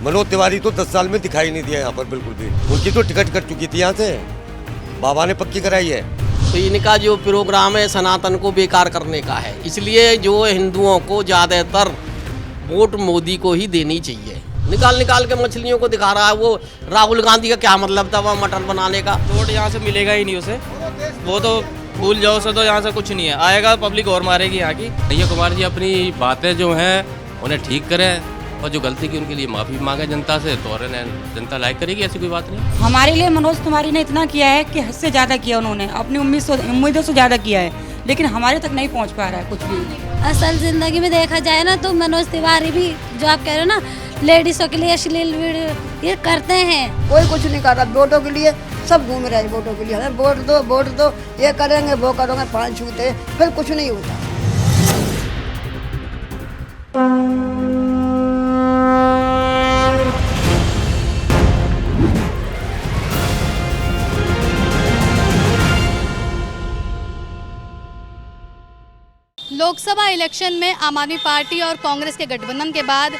मनोज तिवारी तो 10 साल में दिखाई नहीं दिया यहाँ पर बिल्कुल भी। उनकी तो टिकट कट चुकी थी यहाँ से, बाबा ने पक्की कराई है। तो इनका जो प्रोग्राम है सनातन को बेकार करने का है, इसलिए जो हिंदुओं को ज़्यादातर वोट मोदी को ही देनी चाहिए। निकाल निकाल के मछलियों को दिखा रहा है। वो राहुल गांधी का क्या मतलब था वह मटन बनाने का? वोट यहाँ से मिलेगा ही नहीं उसे, वो तो भूल जाओ उसे, तो यहाँ से कुछ नहीं है। आएगा पब्लिक और मारेगी यहाँ की। कन्हैया कुमार जी अपनी बातें जो हैं उन्हें ठीक करें और जो गलती की उनके लिए माफ़ी मांगे जनता से, तो और जनता लाइक करेगी, ऐसी कोई बात नहीं। हमारे लिए मनोज तिवारी ने इतना किया है कि हद से ज़्यादा किया, उन्होंने अपनी उम्मीदों से ज़्यादा किया है, लेकिन हमारे तक नहीं पहुँच पा रहा है कुछ भी। असल जिंदगी में देखा जाए ना तो मनोज तिवारी भी जो आप कह रहे हो ना लेडीजों के लिए अश्लील वीडियो ये करते हैं। कोई कुछ नहीं कर रहा वोटों के लिए, सब घूम रहे हैं वोटों के लिए। हमें वोट दो, ये करेंगे वो करेंगे, पान छूते फिर कुछ नहीं होता। लोकसभा इलेक्शन में आम आदमी पार्टी और कांग्रेस के गठबंधन के बाद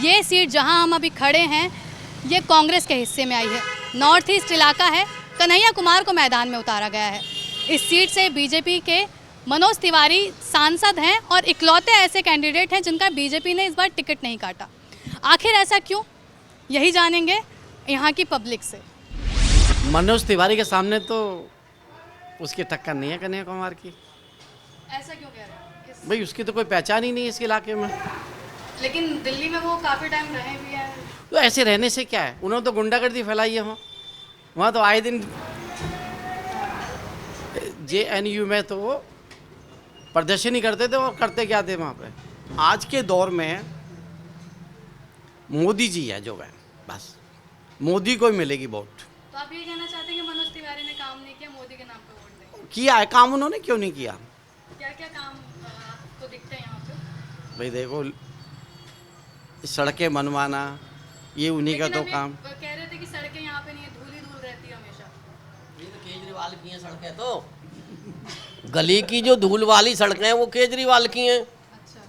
ये सीट जहां हम अभी खड़े हैं ये कांग्रेस के हिस्से में आई है। नॉर्थ ईस्ट इलाका है, कन्हैया कुमार को मैदान में उतारा गया है। इस सीट से बीजेपी के मनोज तिवारी सांसद हैं और इकलौते ऐसे कैंडिडेट हैं जिनका बीजेपी ने इस बार टिकट नहीं काटा। आखिर ऐसा क्यों, यही जानेंगे यहाँ की पब्लिक से। मनोज तिवारी के सामने तो उसकी टक्कर नहीं है कन्हैया कुमार की। ऐसा क्यों कह रहे हैं? भाई उसकी तो कोई पहचान ही नहीं है इस इलाके में। लेकिन दिल्ली में वो काफ़ी टाइम रहे भी हैं। तो ऐसे रहने से क्या है, उन्होंने तो गुंडागर्दी फैलाई है वहाँ तो आए दिन JNU में तो वो प्रदर्शन ही करते थे और करते क्या थे वहाँ पे। आज के दौर में मोदी जी है जो है, बस मोदी को ही मिलेगी वोट। तो आप ये कहना चाहते हैं कि मनोज तिवारी ने काम नहीं किया, मोदी के नाम पे वोट दें? किया है काम, उन्होंने क्यों नहीं किया? क्या क्या काम आपको दिखते हैं यहाँ पे? भाई देखो सड़कें बनवाना ये उन्हीं का तो काम। कह रहे थे कि सड़कें यहाँ पे नहीं है, धूल ही धूल रहती है हमेशा। ये तो केजरीवाल की हैं सड़कें, तो गली की जो धूल वाली सड़कें हैं वो केजरीवाल की हैं। अच्छा।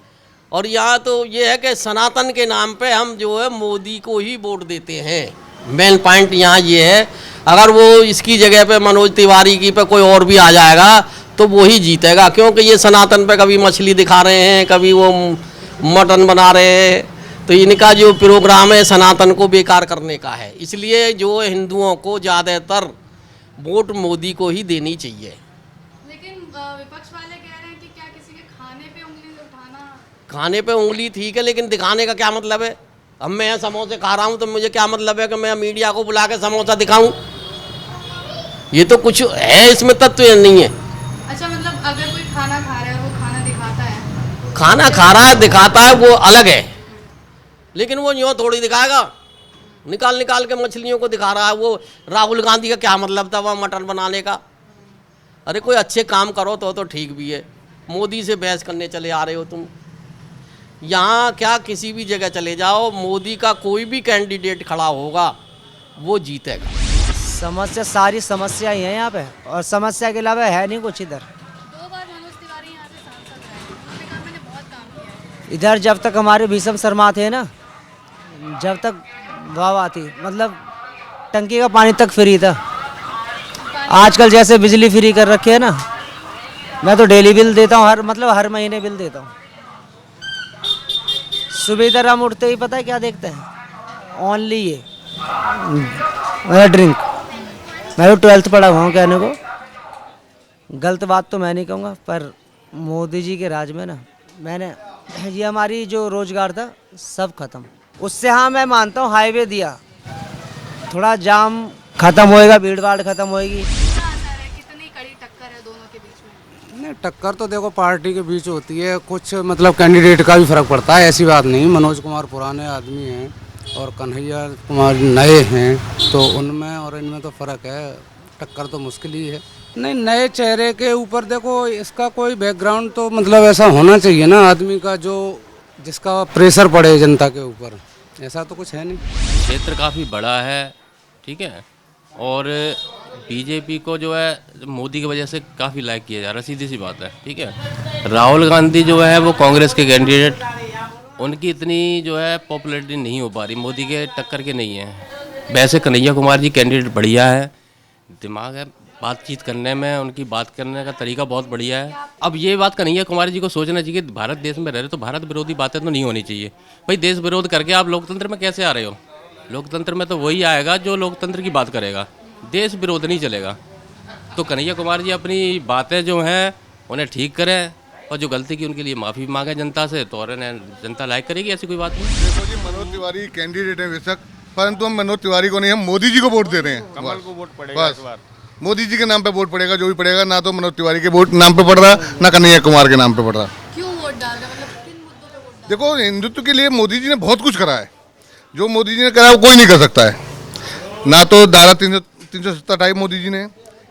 और यहाँ तो ये है कि सनातन के नाम पे हम जो है मोदी को ही वोट देते हैं। मेन पॉइंट यहाँ ये है, अगर वो इसकी जगह पे मनोज तिवारी की पे कोई और भी आ जाएगा तो वो ही जीतेगा, क्योंकि ये सनातन पे कभी मछली दिखा रहे हैं, कभी वो मटन बना रहे हैं। तो इनका जो प्रोग्राम है सनातन को बेकार करने का है, इसलिए जो हिंदुओं को ज़्यादातर वोट मोदी को ही देनी चाहिए। लेकिन विपक्ष वाले कह रहे हैं कि क्या किसी के खाने पे उंगली उठाना? खाने पे उंगली ठीक है, लेकिन दिखाने का क्या मतलब है? अब मैं यहाँ समोसे खा रहा हूँ तो मुझे क्या मतलब है कि मैं मीडिया को बुला के समोसा दिखाऊं? ये तो कुछ है इसमें तत्व नहीं है। अच्छा, मतलब अगर कोई खाना खा रहा है और वो खाना दिखाता है, खाना खा रहा है दिखाता है वो अलग है, लेकिन वो यूँ थोड़ी दिखाएगा। निकाल निकाल के मछलियों को दिखा रहा है। वो राहुल गांधी का क्या मतलब था वह मटन बनाने का? अरे कोई अच्छे काम करो तो ठीक भी है। मोदी से बहस करने चले आ रहे हो तुम। यहाँ क्या किसी भी जगह चले जाओ, मोदी का कोई भी कैंडिडेट खड़ा होगा वो जीतेगा। समस्या सारी समस्या ही है यहाँ पे, और समस्या के अलावा है नहीं कुछ इधर। 2 बार मनोज तिवारी यहाँ से सांसद रहे, उन्होंने कहा मैंने बहुत काम किया है। इधर जब तक हमारे भीषम शर्मा थे ना, जब तक वाह थी, मतलब टंकी का पानी तक फ्री था। आजकल जैसे बिजली फ्री कर रखी है ना, मैं तो डेली बिल देता हूँ, हर महीने बिल देता हूँ। सुबह इधर हम उठते ही पता है क्या देखते हैं? ओनली ये ड्रिंक। मैं तो 12th पढ़ा हुआ हूँ, कहने को गलत बात तो मैं नहीं कहूँगा, पर मोदी जी के राज में ना मैंने ये हमारी जो रोजगार था सब खत्म। उससे हाँ मैं मानता हूँ हाईवे दिया, थोड़ा जाम खत्म होएगा, भीड़ भाड़ खत्म होएगी। कितनी कड़ी टक्कर है दोनों के बीच में? नहीं, टक्कर तो देखो पार्टी के बीच होती है, कुछ मतलब कैंडिडेट का भी फर्क पड़ता है, ऐसी बात नहीं। मनोज कुमार पुराने आदमी हैं और कन्हैया कुमार नए हैं, तो उनमें और इनमें तो फ़र्क है। टक्कर तो मुश्किल ही है। नहीं, नए चेहरे के ऊपर देखो इसका कोई बैकग्राउंड तो मतलब ऐसा होना चाहिए ना आदमी का, जो जिसका प्रेशर पड़े जनता के ऊपर। ऐसा तो कुछ है नहीं। क्षेत्र काफ़ी बड़ा है, ठीक है, और बीजेपी को जो है मोदी की वजह से काफ़ी लाइक किया जा रहा है, सीधी सी बात है, ठीक है। राहुल गांधी जो है वो कांग्रेस के कैंडिडेट, उनकी इतनी जो है पॉपुलैरिटी नहीं हो पा रही, मोदी के टक्कर के नहीं है। वैसे कन्हैया कुमार जी कैंडिडेट बढ़िया है, दिमाग है बातचीत करने में, उनकी बात करने का तरीका बहुत बढ़िया है। अब ये बात कन्हैया कुमार जी को सोचना चाहिए कि भारत देश में रह रहे तो भारत विरोधी बातें तो नहीं होनी चाहिए। भाई देश विरोध करके आप लोकतंत्र में कैसे आ रहे हो? लोकतंत्र में तो वही आएगा जो लोकतंत्र की बात करेगा, देश विरोध नहीं चलेगा। तो कन्हैया कुमार जी अपनी बातें जो हैं उन्हें ठीक करें और जो गलती की उनके लिए माफ़ी मांगे जनता से, तो और जनता लाइक करेगी, ऐसी कोई बात नहीं। देखो जी, मनोज तिवारी कैंडिडेट है बेशक, परंतु हम मनोज तिवारी को नहीं, हम मोदी जी को वोट दे रहे हैं। कमल को वोट पड़ेगा इस बार। मोदी जी के नाम पे वोट पड़ेगा, जो भी पड़ेगा, ना तो मनोज तिवारी के वोट नाम पे पड़ रहा, ना कन्हैया कुमार के नाम पे पड़ रहा। क्यों वोट डाल रहे हैं, मतलब किन मुद्दों पे वोट? देखो, हिंदुत्व के लिए मोदी जी ने बहुत कुछ करा है, जो मोदी जी ने करा वो कोई नहीं कर सकता है। ना तो धारा 370 हटाई मोदी जी ने,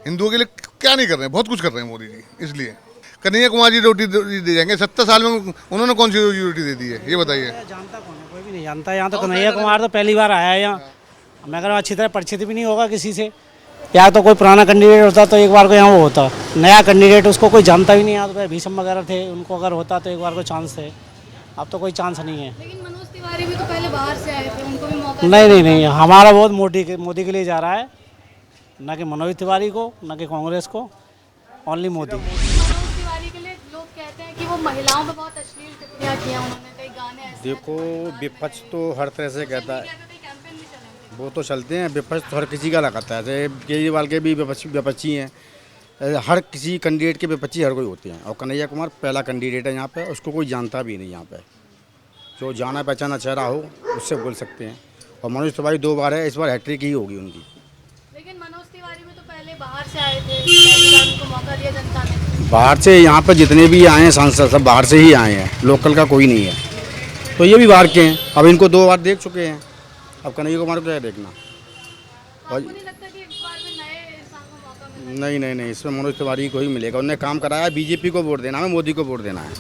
हिंदुओं के लिए क्या नहीं कर रहे हैं, बहुत कुछ कर रहे हैं मोदी जी। इसलिए कन्हैया कुमार जी रोटी दे जाएंगे। 70 साल में उन्होंने कौन सी रोटी दे दी है, ये बताइए। जानता कौन है? कोई भी नहीं जानता। यहाँ तो कन्हैया कुमार तो पहली बार आया है यहाँ। मैं कह रहा हूँ अच्छी तरह परिचित भी नहीं होगा किसी से। या तो कोई पुराना कैंडिडेट होता तो एक बार को यहाँ वो होता, नया कैंडिडेट उसको कोई जानता भी नहीं। यहाँ तो भीषम वगैरह थे, उनको अगर होता तो एक बार को चांस थे, अब तो कोई चांस नहीं है। लेकिन मनोज तिवारी भी तो पहले बाहर से आए थे, उनको भी मौका नहीं, हमारा वोट मोदी के लिए जा रहा है, ना कि मनोज तिवारी को, ना कि कांग्रेस को, ओनली मोदी। मनोज तिवारी के लिए लोग कहते हैं कि वो महिलाओं पे बहुत अश्लील टिप्पणियां किया उन्होंने, कई गाने ऐसे। देखो, विपक्ष तो हर तरह से कहता है, कैंपेन भी चले वो तो चलते हैं, विपक्ष तो हर किसी का लगाता है। जैसे केजरीवाल के भी विपक्षी हैं, हर किसी कैंडिडेट के विपक्षी हर कोई होते हैं। और कन्हैया कुमार पहला कैंडिडेट है यहाँ पे, उसको कोई जानता भी नहीं यहाँ पे। जो जाना पहचाना चेहरा हो उससे बोल सकते हैं। और मनोज तिवारी 2 बार है, इस बार हैट्रिक ही होगी उनकी। लेकिन मनोज तिवारी भी तो पहले बाहर से आए थे, पहली बार उनको मौका दिया जनता ने। बाहर से यहाँ पर जितने भी आए हैं सांसद सब बाहर से ही आए हैं, लोकल का कोई नहीं है। तो ये भी बाहर के हैं, अब इनको 2 बार देख चुके हैं, अब कन्हैया कुमार को क्या देखना। और नहीं लगता कि इस बार भी नए इंसान को मौका मिले? नहीं, इसमें मनोज तिवारी को ही मिलेगा। उन्होंने काम कराया, बीजेपी को वोट देना है, मोदी को वोट देना है।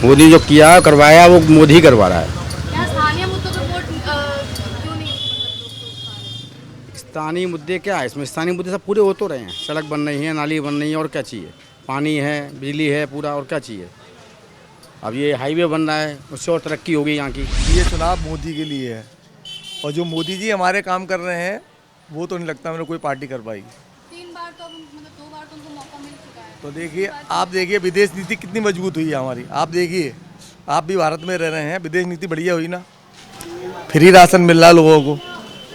मोदी जो किया करवाया वो मोदी ही करवा रहा है। यहाँ स्थानीय मुद्दों पे वोट क्यों नहीं? स्थानीय मुद्दे क्या है इसमें? स्थानीय मुद्दे सब पूरे हो तो रहे हैं। सड़क बन रही है, नाली बन रही है, और क्या चाहिए? पानी है, बिजली है, पूरा, और क्या चाहिए? अब ये हाईवे बन रहा है, उससे और तरक्की होगी यहाँ की। ये चुनाव मोदी के लिए है, और जो मोदी जी हमारे काम कर रहे हैं वो तो नहीं लगता मैंने कोई पार्टी कर पाएगी। 3 बार तो मतलब 2 बार तो उनको मौका मिल चुका है। तो देखिए, आप देखिए विदेश नीति कितनी मजबूत हुई है हमारी। आप देखिए, आप भी भारत में रह रहे हैं, विदेश नीति बढ़िया हुई ना। फ्री राशन मिल रहा है लोगों को।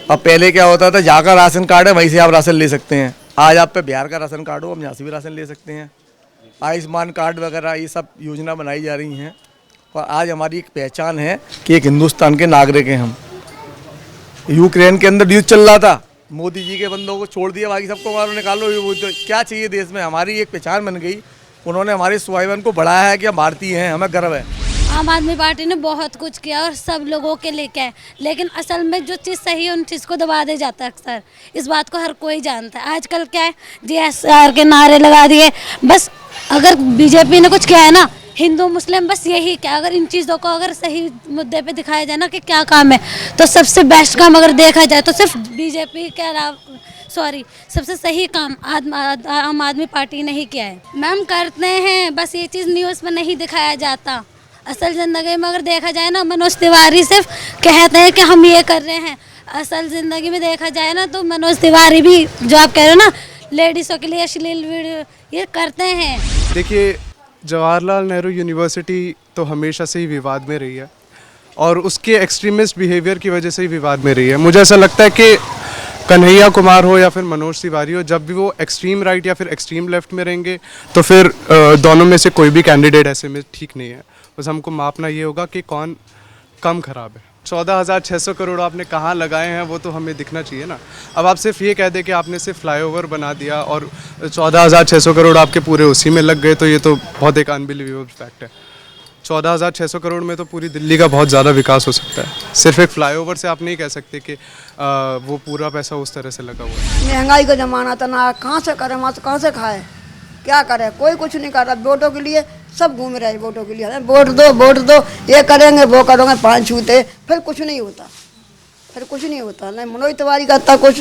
अब पहले क्या होता था, जहाँ का राशन कार्ड है वहीं से आप राशन ले सकते हैं। आज आप पे बिहार का राशन कार्ड हो, हम यहाँ से भी राशन ले सकते हैं। आयुष्मान कार्ड वगैरह ये सब योजना बनाई जा रही हैं, और आज हमारी एक पहचान है कि एक हिंदुस्तान के नागरिक हैं हम। यूक्रेन के अंदर युद्ध चल रहा था, मोदी जी के बंदों को छोड़ दिया, बाकी सबको मारो निकालो। वो तो क्या चाहिए देश में? हमारी एक पहचान बन गई। उन्होंने हमारे स्वाभिमान को बढ़ाया है कि हम भारतीय हैं, हमें गर्व है। आम आदमी पार्टी ने बहुत कुछ किया और सब लोगों के लिए किया है, लेकिन असल में जो चीज़ सही है उन चीज़ को दबा दे जाता है अक्सर। इस बात को हर कोई जानता है। आजकल क्या है, GSR के नारे लगा दिए। बस अगर बीजेपी ने कुछ किया है ना, हिंदू मुस्लिम बस यही क्या, अगर इन चीज़ों को अगर सही मुद्दे पे दिखाया जाए ना कि क्या काम है, तो सबसे बेस्ट काम अगर देखा जाए तो सिर्फ बीजेपी के अलावा सबसे सही काम आम आदमी पार्टी ने ही किया है। मैम करते हैं, बस ये चीज़ न्यूज़ में नहीं दिखाया जाता। असल ज़िंदगी में अगर देखा जाए ना, मनोज तिवारी सिर्फ कहते हैं कि हम ये कर रहे हैं। असल ज़िंदगी में देखा जाए ना तो मनोज तिवारी भी, जो आप कह रहे हो ना, लेडीज़ों के लिए अश्लील वीडियो ये करते हैं। देखिए, जवाहरलाल नेहरू यूनिवर्सिटी तो हमेशा से ही विवाद में रही है, और उसके एक्सट्रीमिस्ट बिहेवियर की वजह से ही विवाद में रही है। मुझे ऐसा लगता है कि कन्हैया कुमार हो या फिर मनोज तिवारी हो, जब भी वो एक्सट्रीम राइट या फिर एक्सट्रीम लेफ्ट में रहेंगे तो फिर दोनों में से कोई भी कैंडिडेट ऐसे में ठीक नहीं है। बस हमको मापना ये होगा कि कौन कम ख़राब है। 14,600 करोड़ आपने कहाँ लगाए हैं वो तो हमें दिखना चाहिए ना। अब आप सिर्फ ये कह दें कि आपने सिर्फ फ्लाईओवर बना दिया और 14,600 करोड़ आपके पूरे उसी में लग गए, तो ये तो बहुत एक अनबिलीवेबल फैक्ट है। 14,600 करोड़ में तो पूरी दिल्ली का बहुत ज़्यादा विकास हो सकता है। सिर्फ एक फ्लाईओवर से आप नहीं कह सकते कि वो पूरा पैसा उस तरह से लगा हुआ है। महंगाई का ज़माना था ना, कहाँ से करें, वहाँ से कहाँ से खाए, क्या करे? कोई कुछ नहीं कर रहा। वोटों के लिए सब घूम रहे हैं, वोटों के लिए वोट दो, ये करेंगे वो करोगे, 5 छूते, फिर कुछ नहीं होता। नहीं मनोज तिवारी करता कुछ,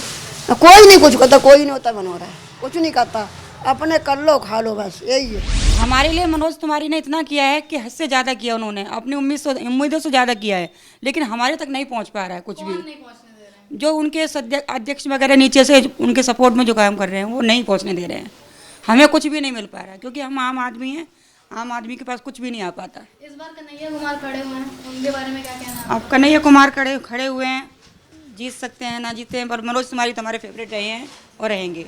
कोई नहीं कुछ करता, कोई नहीं होता बना रहा है, कुछ नहीं करता। अपने कर लो खा लो, बस यही है। हमारे लिए मनोज तिवारी ने इतना किया है कि हद से ज़्यादा किया उन्होंने, अपनी उम्मीदों से ज़्यादा किया है, लेकिन हमारे तक नहीं पहुंच पा रहा है कुछ भी। जो उनके अध्यक्ष वगैरह नीचे से उनके सपोर्ट में जो काम कर रहे हैं वो नहीं पहुंचने दे रहे हैं, हमें कुछ भी नहीं मिल पा रहा है, क्योंकि हम आम आदमी हैं, आम आदमी के पास कुछ भी नहीं आ पाता। इस बार कन्हैया कुमार खड़े हुए हैं, उनके बारे में क्या कहना है? अब कन्हैया कुमार खड़े हुए हैं, जीत सकते हैं ना जीते हैं, पर मनोज तिवारी तो हमारे फेवरेट रहे हैं और रहेंगे।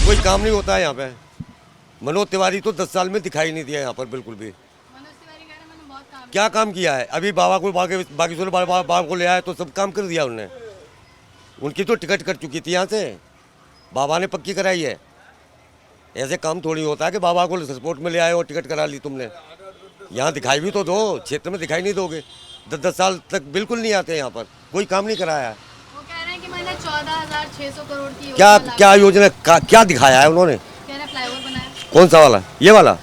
कोई काम नहीं होता है यहाँ पे। मनोज तिवारी तो 10 साल में दिखाई नहीं दिया यहाँ पर बिल्कुल भी। क्या काम किया है? अभी बाबा को बागेश्वर बाबा को ले आए तो सब काम कर दिया उन्होंने। उनकी तो टिकट कट चुकी थी यहाँ से, बाबा ने पक्की कराई है। ऐसे काम थोड़ी होता है कि बाबा को सपोर्ट में ले आए और टिकट करा ली तुमने। यहाँ दिखाई भी तो दो, क्षेत्र में दिखाई नहीं दोगे। 10 साल तक बिल्कुल नहीं आते यहाँ पर, कोई काम नहीं कराया है। वो कह रहे हैं कि मैंने 14,600 करोड़ की क्या योजना क्या दिखाया है उन्होंने? कह रहे हैं फ्लाईओवर बनाया। कौन सा वाला? ये वाला?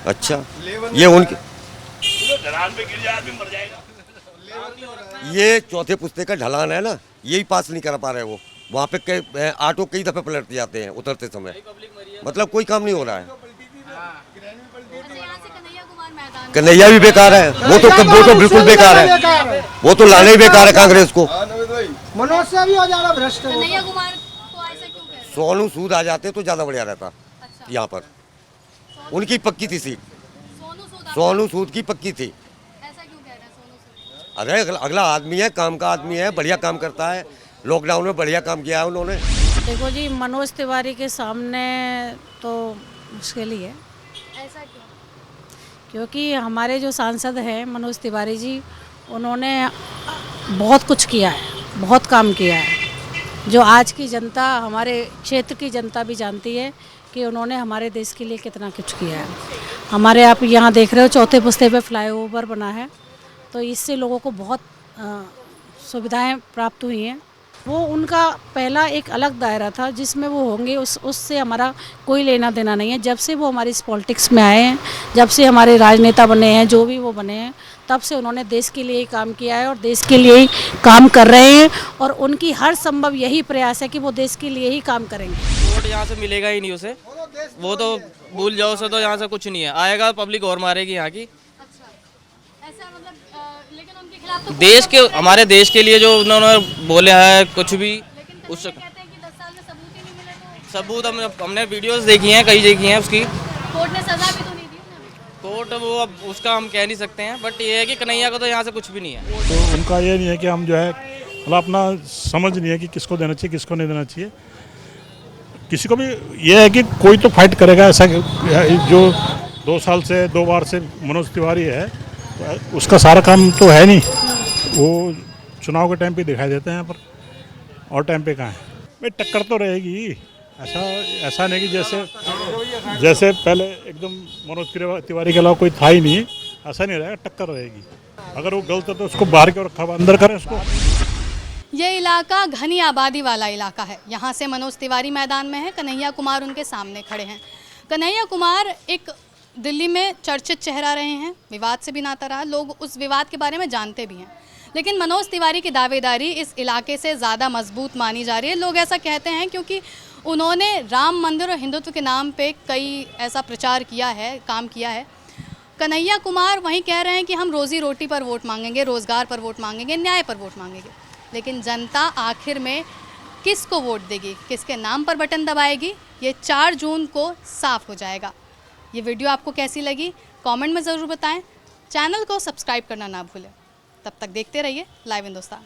अच्छा, ये उनके ये चौथे पुस्ते का ढलान है ना, यही पास नहीं कर पा रहे वो। वहाँ पे ऑटो कई दफे पलट जाते हैं उतरते समय, मतलब कोई काम नहीं हो रहा है। कन्हैया भी बेकार है, वो तो बिल्कुल बेकार है, वो तो लाने ही बेकार है कांग्रेस को। मनोज से भी हो जा रहा भ्रष्ट। कन्हैया कुमार को ऐसा क्यों कह रहे हैं? सोनू सूद आ जाते तो ज्यादा बढ़िया रहता। यहाँ पर उनकी पक्की थी सीट, सोनू सूद की पक्की थी। अरे अगला आदमी है, काम का आदमी है, बढ़िया काम करता है, लॉकडाउन में बढ़िया काम किया है उन्होंने। देखो जी, मनोज तिवारी के सामने तो मुश्किल ही है। ऐसा क्यों? क्योंकि हमारे जो सांसद हैं मनोज तिवारी जी, उन्होंने बहुत कुछ किया है, बहुत काम किया है, जो आज की जनता, हमारे क्षेत्र की जनता भी जानती है कि उन्होंने हमारे देश के लिए कितना कुछ किया है। हमारे आप यहाँ देख रहे हो चौथे पुस्ते पे फ्लाईओवर बना है, तो इससे लोगों को बहुत सुविधाएं प्राप्त हुई हैं। वो उनका पहला एक अलग दायरा था जिसमें वो होंगे, उससे हमारा कोई लेना देना नहीं है। जब से वो हमारी इस पॉलिटिक्स में आए हैं, जब से हमारे राजनेता बने हैं, जो भी वो बने हैं, तब से उन्होंने देश के लिए ही काम किया है और देश के लिए ही काम कर रहे हैं, और उनकी हर संभव यही प्रयास है कि वो देश के लिए ही काम करेंगे। वोट यहाँ से मिलेगा ही नहीं उसे, वो तो भूल जाओ, उसे तो यहाँ से कुछ नहीं है। आएगा पब्लिक और मारेगी यहाँ की। देश के, हमारे देश के लिए जो उन्होंने बोले है कुछ भी, उस सबूत हमने वीडियोस देखी हैं, कई देखी हैं उसकी। कोर्ट ने सजा भी तो नहीं दी। कोर्ट वो अब उसका हम कह नहीं सकते हैं, बट ये है कि कन्हैया को तो यहाँ से कुछ भी नहीं है। तो उनका ये नहीं है कि हम जो है मतलब अपना समझ नहीं है कि किसको देना चाहिए किसको नहीं देना चाहिए। किसी को भी ये है कि कोई तो फाइट करेगा, ऐसा जो 2 साल से 2 बार से मनोज तिवारी है, तो उसका सारा काम तो है नहीं, वो चुनाव के टाइम पे दिखाई देते हैं यहाँ पर, और टाइम पे कहाँ है। भाई टक्कर तो रहेगी, ऐसा नहीं कि जैसे पहले एकदम मनोज तिवारी के अलावा कोई था ही नहीं, ऐसा नहीं रहेगा, टक्कर रहेगी। अगर वो गलत है तो उसको बाहर क्यों रखा, अंदर करें उसको। ये इलाका घनी आबादी वाला इलाका है। यहाँ से मनोज तिवारी मैदान में है, कन्हैया कुमार उनके सामने खड़े हैं। कन्हैया कुमार एक दिल्ली में चर्चित चेहरा रहे हैं, विवाद से भी नाता रहा, लोग उस विवाद के बारे में जानते भी हैं। लेकिन मनोज तिवारी की दावेदारी इस इलाके से ज़्यादा मजबूत मानी जा रही है। लोग ऐसा कहते हैं क्योंकि उन्होंने राम मंदिर और हिंदुत्व के नाम पे कई ऐसा प्रचार किया है, काम किया है। कन्हैया कुमार वहीं कह रहे हैं कि हम रोज़ी रोटी पर वोट मांगेंगे, रोज़गार पर वोट मांगेंगे, न्याय पर वोट मांगेंगे। लेकिन जनता आखिर में किसको वोट देगी, किसके नाम पर बटन दबाएगी, ये 4 जून को साफ हो जाएगा। ये वीडियो आपको कैसी लगी कमेंट में ज़रूर बताएं। चैनल को सब्सक्राइब करना ना भूलें। तब तक देखते रहिए लाइव हिंदुस्तान।